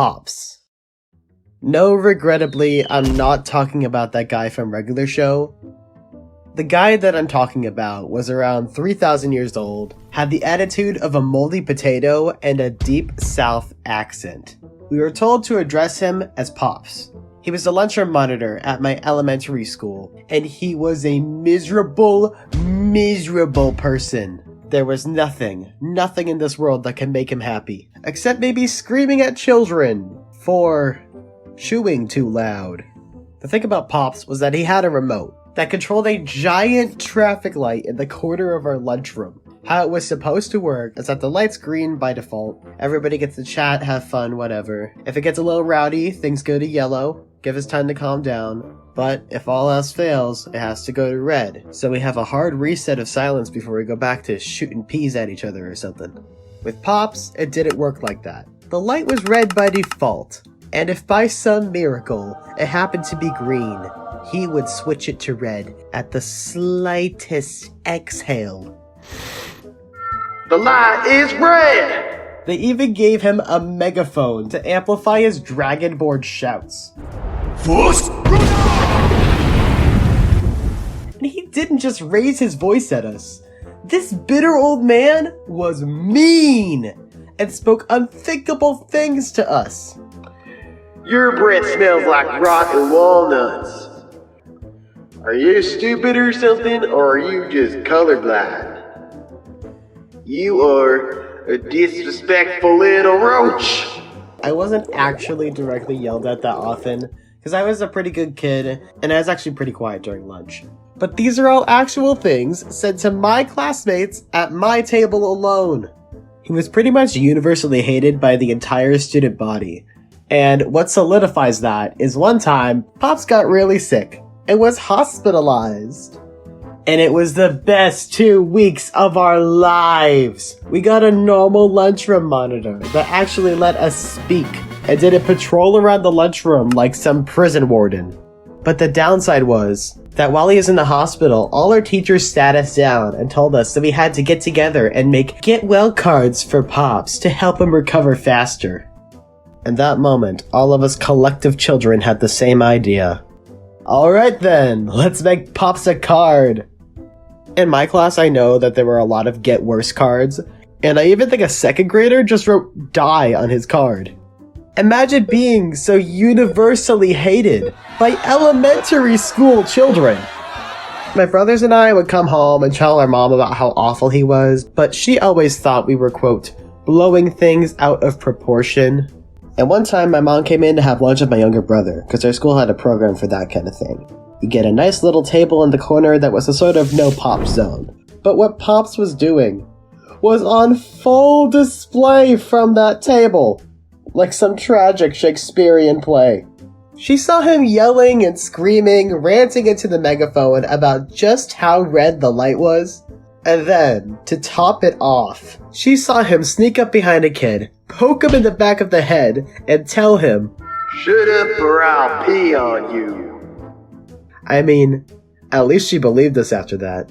Pops. No, regrettably, I'm not talking about that guy from Regular Show. The guy that I'm talking about was around 3,000 years old, had the attitude of a moldy potato, and a deep South accent. We were told to address him as Pops. He was the lunchroom monitor at my elementary school, and he was a miserable person. There was nothing in this world that can make him happy, except maybe screaming at children for chewing too loud. The thing about Pops was that he had a remote that controlled a giant traffic light in the corner of our lunchroom. How it was supposed to work is that the light's green by default. Everybody gets to chat, have fun, whatever. If it gets a little rowdy, things go to yellow. Give us time to calm down. But if all else fails, it has to go to red. So we have a hard reset of silence before we go back to shooting peas at each other or something. With Pops, it didn't work like that. The light was red by default. And if by some miracle it happened to be green, he would switch it to red at the slightest exhale. The light is red! They even gave him a megaphone to amplify his dragonborn shouts. And he didn't just raise his voice at us. This bitter old man was mean and spoke unthinkable things to us. Your breath smells like rotten walnuts. Are you stupid or something, or are you just colorblind? You are a disrespectful little roach. I wasn't actually directly yelled at that often, because I was a pretty good kid, and I was actually pretty quiet during lunch. But these are all actual things said to my classmates at my table alone. He was pretty much universally hated by the entire student body. And what solidifies that is one time, Pops got really sick and was hospitalized. And it was the best 2 weeks of our lives. We got a normal lunchroom monitor that actually let us speak and didn't patrol around the lunchroom like some prison warden. But the downside was that while he was in the hospital, all our teachers sat us down and told us that we had to get together and make get well cards for Pops to help him recover faster. In that moment, all of us collective children had the same idea. Alright then, let's make Pops a card. In my class, I know that there were a lot of get worse cards, and I even think a second grader just wrote die on his card. Imagine being so universally hated by elementary school children. My brothers and I would come home and tell our mom about how awful he was, but she always thought we were, quote, blowing things out of proportion. And one time my mom came in to have lunch with my younger brother, because our school had a program for that kind of thing. You get a nice little table in the corner that was a sort of no pop zone. But what Pops was doing was on full display from that table, like some tragic Shakespearean play. She saw him yelling and screaming, ranting into the megaphone about just how red the light was. And then, to top it off, she saw him sneak up behind a kid, poke him in the back of the head, and tell him, "Shut up or I'll pee on you." I mean, at least she believed us after that.